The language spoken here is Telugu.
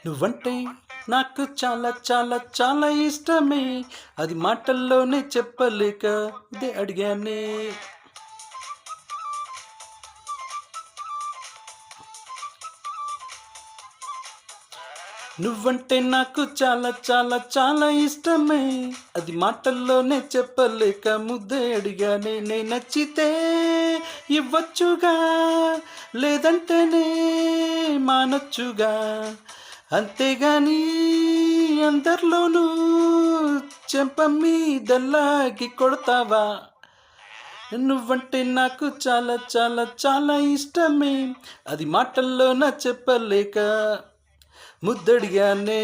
నువ్వంటే నాకు చాలా చాలా చాలా ఇష్టమే, అది మాటల్లోనే చెప్పలేక ఇదే అడిగానే. నువ్వంటే నాకు చాలా చాలా చాలా ఇష్టమే, అది మాటల్లోనే చెప్పలేక ముద్దే అడిగానే. నే నచ్చితే ఇవ్వచ్చుగా, లేదంటేనే మానొచ్చుగా, అంతేగాని అందరిలోనూ చెంప మీదల్లాగి కొడతావా? నువ్వంటే నాకు చాలా చాలా చాలా ఇష్టమే, అది మాటల్లోన చెప్పలేక ముద్దడిగానే.